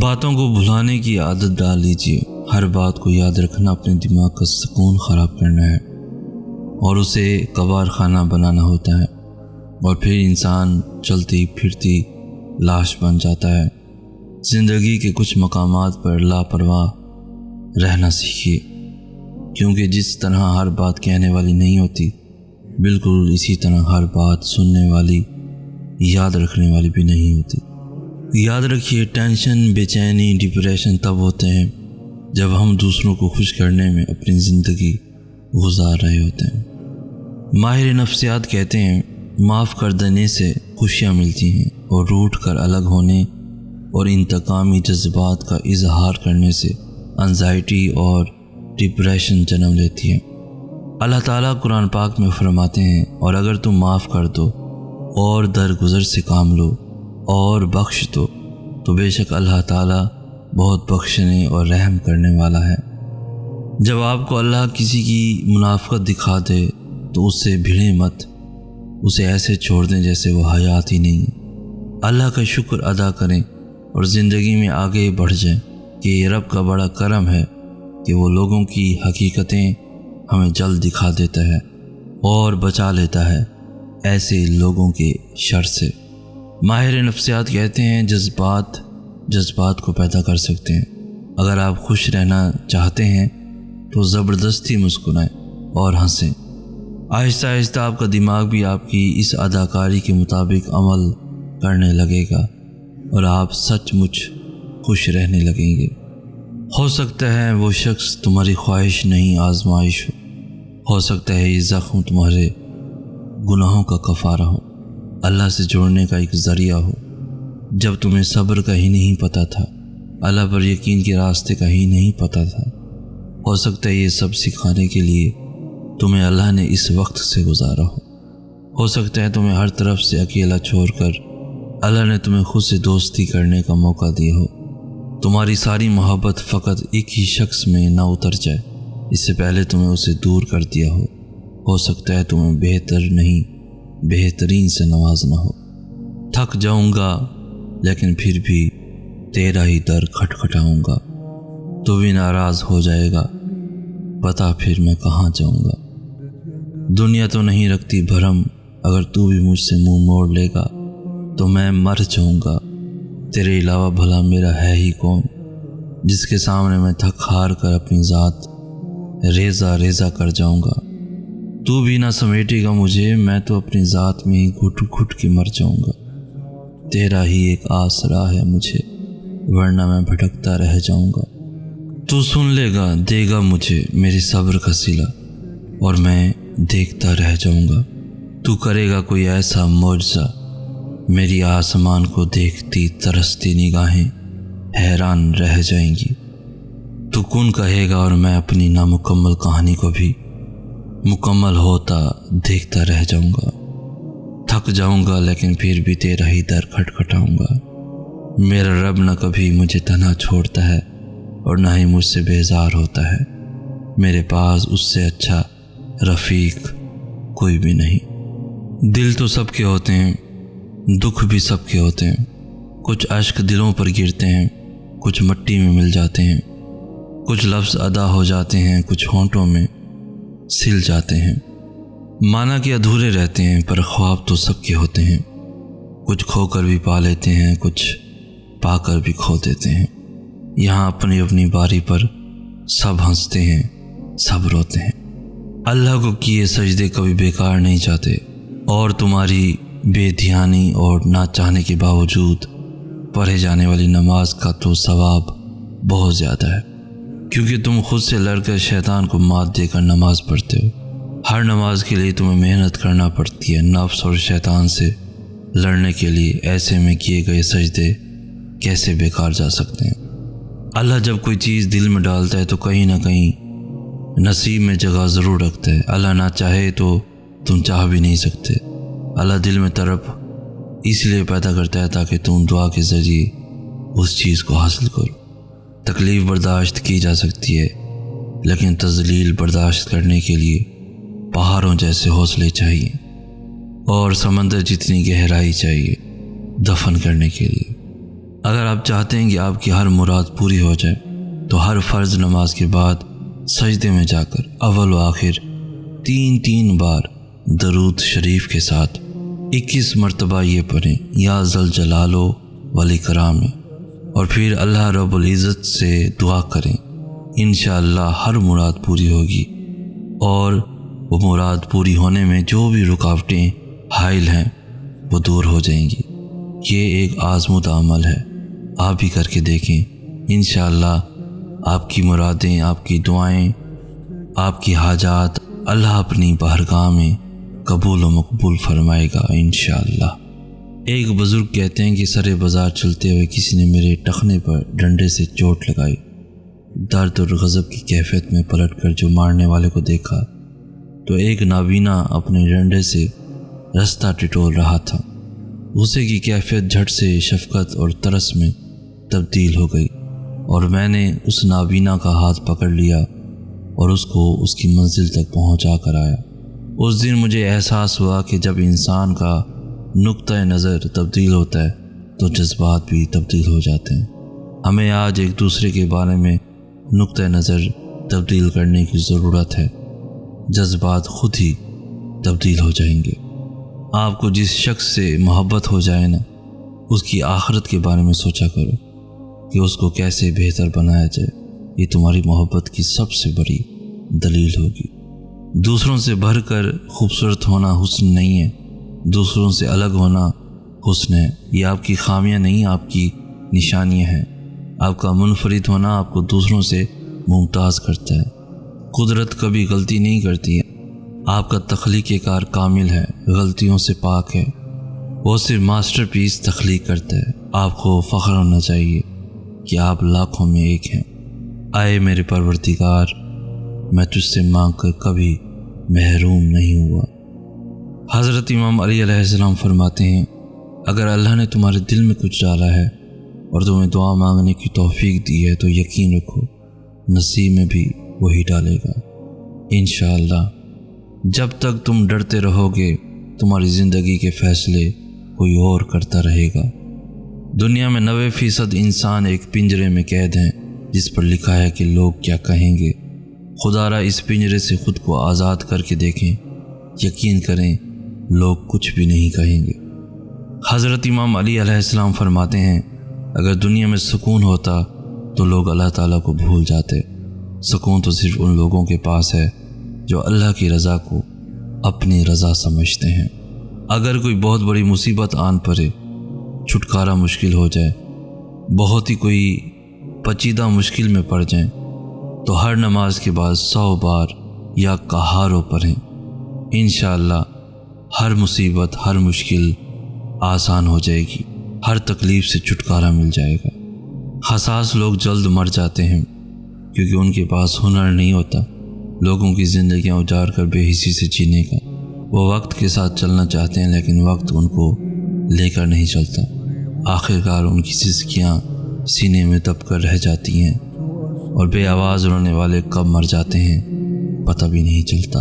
باتوں کو بھلانے کی عادت ڈال لیجیے۔ ہر بات کو یاد رکھنا اپنے دماغ کا سکون خراب کرنا ہے اور اسے کباڑ خانہ بنانا ہوتا ہے، اور پھر انسان چلتی پھرتی لاش بن جاتا ہے۔ زندگی کے کچھ مقامات پر لاپرواہ رہنا سیکھیے، کیونکہ جس طرح ہر بات کہنے والی نہیں ہوتی، بالکل اسی طرح ہر بات سننے والی، یاد رکھنے والی بھی نہیں ہوتی۔ یاد رکھیے، ٹینشن، بے چینی، ڈپریشن تب ہوتے ہیں جب ہم دوسروں کو خوش کرنے میں اپنی زندگی گزار رہے ہوتے ہیں۔ ماہر نفسیات کہتے ہیں، معاف کر دینے سے خوشیاں ملتی ہیں، اور روٹھ کر الگ ہونے اور انتقامی جذبات کا اظہار کرنے سے انزائٹی اور ڈپریشن جنم لیتی ہے۔ اللہ تعالیٰ قرآن پاک میں فرماتے ہیں، اور اگر تم معاف کر دو اور درگزر سے کام لو اور بخش دو تو بے شک اللہ تعالیٰ بہت بخشنے اور رحم کرنے والا ہے۔ جب آپ کو اللہ کسی کی منافقت دکھا دے تو اس سے بھیڑیں مت، اسے ایسے چھوڑ دیں جیسے وہ حیات ہی نہیں۔ اللہ کا شکر ادا کریں اور زندگی میں آگے بڑھ جائیں کہ یہ رب کا بڑا کرم ہے کہ وہ لوگوں کی حقیقتیں ہمیں جلد دکھا دیتا ہے اور بچا لیتا ہے ایسے لوگوں کے شر سے۔ ماہر نفسیات کہتے ہیں، جذبات کو پیدا کر سکتے ہیں۔ اگر آپ خوش رہنا چاہتے ہیں تو زبردستی مسکرائیں اور ہنسیں۔ آہستہ آہستہ آپ کا دماغ بھی آپ کی اس اداکاری کے مطابق عمل کرنے لگے گا اور آپ سچ مچ خوش رہنے لگیں گے۔ ہو سکتا ہے وہ شخص تمہاری خواہش نہیں آزمائش ہو سکتا ہے یہ زخم تمہارے گناہوں کا کفارہ ہو، اللہ سے جوڑنے کا ایک ذریعہ ہو۔ جب تمہیں صبر کا ہی نہیں پتہ تھا، اللہ پر یقین کے راستے کا ہی نہیں پتہ تھا، ہو سکتا ہے یہ سب سکھانے کے لیے تمہیں اللہ نے اس وقت سے گزارا ہو سکتا ہے تمہیں ہر طرف سے اکیلا چھوڑ کر اللہ نے تمہیں خود سے دوستی کرنے کا موقع دیا ہو۔ تمہاری ساری محبت فقط ایک ہی شخص میں نہ اتر جائے، اس سے پہلے تمہیں اسے دور کر دیا ہو سکتا ہے تمہیں بہتر نہیں بہترین سے نوازنا ہو۔ تھک جاؤں گا لیکن پھر بھی تیرا ہی در کھٹکھٹاؤں گا، تو بھی ناراض ہو جائے گا، بتا پھر میں کہاں جاؤں گا۔ دنیا تو نہیں رکھتی بھرم، اگر تو بھی مجھ سے منہ موڑ لے گا تو میں مر جاؤں گا، تیرے علاوہ بھلا میرا ہے ہی کون، جس کے سامنے میں تھک ہار کر اپنی ذات ریزہ ریزہ کر جاؤں گا۔ تو بھی نہ سمیٹے گا مجھے، میں تو اپنی ذات میں ہی گھٹ گھٹ کے مر جاؤں گا، تیرا ہی ایک آسرا ہے مجھے، ورنہ میں بھٹکتا رہ جاؤں گا۔ تو سن لے گا، دے گا مجھے میری صبر کا صلہ، اور میں دیکھتا رہ جاؤں گا۔ تو کرے گا کوئی ایسا معجزہ، میری آسمان کو دیکھتی ترستی نگاہیں حیران رہ جائیں گی۔ تو کن کہے گا اور میں اپنی نامکمل کہانی کو بھی مکمل ہوتا دیکھتا رہ جاؤں گا۔ تھک جاؤں گا لیکن پھر بھی تیرا ہی در کھٹکھٹاؤں گا۔ میرا رب نہ کبھی مجھے تنہا چھوڑتا ہے اور نہ ہی مجھ سے بیزار ہوتا ہے، میرے پاس اس سے اچھا رفیق کوئی بھی نہیں۔ دل تو سب کے ہوتے ہیں، دکھ بھی سب کے ہوتے ہیں، کچھ اشک دلوں پر گرتے ہیں، کچھ مٹی میں مل جاتے ہیں، کچھ لفظ ادا ہو جاتے ہیں، کچھ ہونٹوں میں سل جاتے ہیں۔ مانا کہ ادھورے رہتے ہیں، پر خواب تو سب کے ہوتے ہیں، کچھ کھو کر بھی پا لیتے ہیں، کچھ پا کر بھی کھو دیتے ہیں۔ یہاں اپنی اپنی باری پر سب ہنستے ہیں، سب روتے ہیں۔ اللہ کو کیے سجدے کبھی بیکار نہیں جاتے، اور تمہاری بے دھیانی اور نہ چاہنے کے باوجود پڑھے جانے والی نماز کا تو ثواب بہت زیادہ ہے، کیونکہ تم خود سے لڑ کر شیطان کو مات دے کر نماز پڑھتے ہو۔ ہر نماز کے لیے تمہیں محنت کرنا پڑتی ہے، نفس اور شیطان سے لڑنے کے لیے ایسے میں کیے گئے سجدے کیسے بیکار جا سکتے ہیں۔ اللہ جب کوئی چیز دل میں ڈالتا ہے تو کہیں نہ کہیں نصیب میں جگہ ضرور رکھتا ہے۔ اللہ نہ چاہے تو تم چاہ بھی نہیں سکتے۔ اللہ دل میں طرف اس لیے پیدا کرتا ہے تاکہ تم دعا کے ذریعے اس چیز کو حاصل کرو۔ تکلیف برداشت کی جا سکتی ہے، لیکن تذلیل برداشت کرنے کے لیے پہاڑوں جیسے حوصلے چاہیے اور سمندر جتنی گہرائی چاہیے۔ دفن کرنے کے لیے۔ اگر آپ چاہتے ہیں کہ آپ کی ہر مراد پوری ہو جائے تو ہر فرض نماز کے بعد سجدے میں جا کر اول و آخر 3 بار درود شریف کے ساتھ 21 مرتبہ یہ پڑھیں، یا ذل جلال والاکرام، اور پھر اللہ رب العزت سے دعا کریں۔ انشاءاللہ ہر مراد پوری ہوگی، اور وہ مراد پوری ہونے میں جو بھی رکاوٹیں حائل ہیں وہ دور ہو جائیں گی۔ یہ ایک آزمودہ عمل ہے، آپ بھی کر کے دیکھیں۔ انشاءاللہ آپ کی مرادیں، آپ کی دعائیں، آپ کی حاجات اللہ اپنی بارگاہ میں قبول و مقبول فرمائے گا انشاءاللہ۔ ایک بزرگ کہتے ہیں کہ سر بازار چلتے ہوئے کسی نے میرے ٹخنے پر ڈنڈے سے چوٹ لگائی۔ درد اور غضب کی کیفیت میں پلٹ کر جو مارنے والے کو دیکھا تو ایک نابینا اپنے ڈنڈے سے رستہ ٹٹول رہا تھا۔ غصے کی کیفیت جھٹ سے شفقت اور ترس میں تبدیل ہو گئی، اور میں نے اس نابینا کا ہاتھ پکڑ لیا اور اس کو اس کی منزل تک پہنچا کر آیا۔ اس دن مجھے احساس ہوا کہ جب انسان کا نقطہ نظر تبدیل ہوتا ہے تو جذبات بھی تبدیل ہو جاتے ہیں۔ ہمیں آج ایک دوسرے کے بارے میں نقطہ نظر تبدیل کرنے کی ضرورت ہے، جذبات خود ہی تبدیل ہو جائیں گے۔ آپ کو جس شخص سے محبت ہو جائے نا، اس کی آخرت کے بارے میں سوچا کرو کہ اس کو کیسے بہتر بنایا جائے۔ یہ تمہاری محبت کی سب سے بڑی دلیل ہوگی۔ دوسروں سے بڑھ کر خوبصورت ہونا حسن نہیں ہے، دوسروں سے الگ ہونا حسن ہے۔ یہ آپ کی خامیاں نہیں، آپ کی نشانیاں ہیں۔ آپ کا منفرد ہونا آپ کو دوسروں سے ممتاز کرتا ہے۔ قدرت کبھی غلطی نہیں کرتی ہے، آپ کا تخلیق کار کامل ہے، غلطیوں سے پاک ہے۔ وہ صرف ماسٹر پیس تخلیق کرتا ہے۔ آپ کو فخر ہونا چاہیے کہ آپ لاکھوں میں ایک ہیں۔ آئے میرے پروردگار، میں تجھ سے مانگ کر کبھی محروم نہیں ہوا۔ حضرت امام علی علیہ السلام فرماتے ہیں، اگر اللہ نے تمہارے دل میں کچھ ڈالا ہے اور تمہیں دعا مانگنے کی توفیق دی ہے تو یقین رکھو نصیب میں بھی وہی ڈالے گا انشاءاللہ۔ جب تک تم ڈرتے رہو گے تمہاری زندگی کے فیصلے کوئی اور کرتا رہے گا۔ دنیا میں 90% انسان ایک پنجرے میں قید ہیں جس پر لکھا ہے کہ لوگ کیا کہیں گے۔ خدا را اس پنجرے سے خود کو آزاد کر کے دیکھیں، یقین کریں لوگ کچھ بھی نہیں کہیں گے۔ حضرت امام علی علیہ السلام فرماتے ہیں، اگر دنیا میں سکون ہوتا تو لوگ اللہ تعالیٰ کو بھول جاتے۔ سکون تو صرف ان لوگوں کے پاس ہے جو اللہ کی رضا کو اپنی رضا سمجھتے ہیں۔ اگر کوئی بہت بڑی مصیبت آن پڑے، چھٹکارا مشکل ہو جائے، بہت ہی کوئی پیچیدہ مشکل میں پڑ جائیں تو ہر نماز کے بعد 100 بار یا قہارو پڑھیں۔ انشاءاللہ ہر مصیبت، ہر مشکل آسان ہو جائے گی، ہر تکلیف سے چھٹکارا مل جائے گا۔ حساس لوگ جلد مر جاتے ہیں کیونکہ ان کے پاس ہنر نہیں ہوتا لوگوں کی زندگیاں اجاڑ کر بے حسی سے جینے کا۔ وہ وقت کے ساتھ چلنا چاہتے ہیں لیکن وقت ان کو لے کر نہیں چلتا۔ آخرکار ان کی سسکیاں سینے میں دب کر رہ جاتی ہیں اور بے آواز رونے والے کب مر جاتے ہیں پتہ بھی نہیں چلتا۔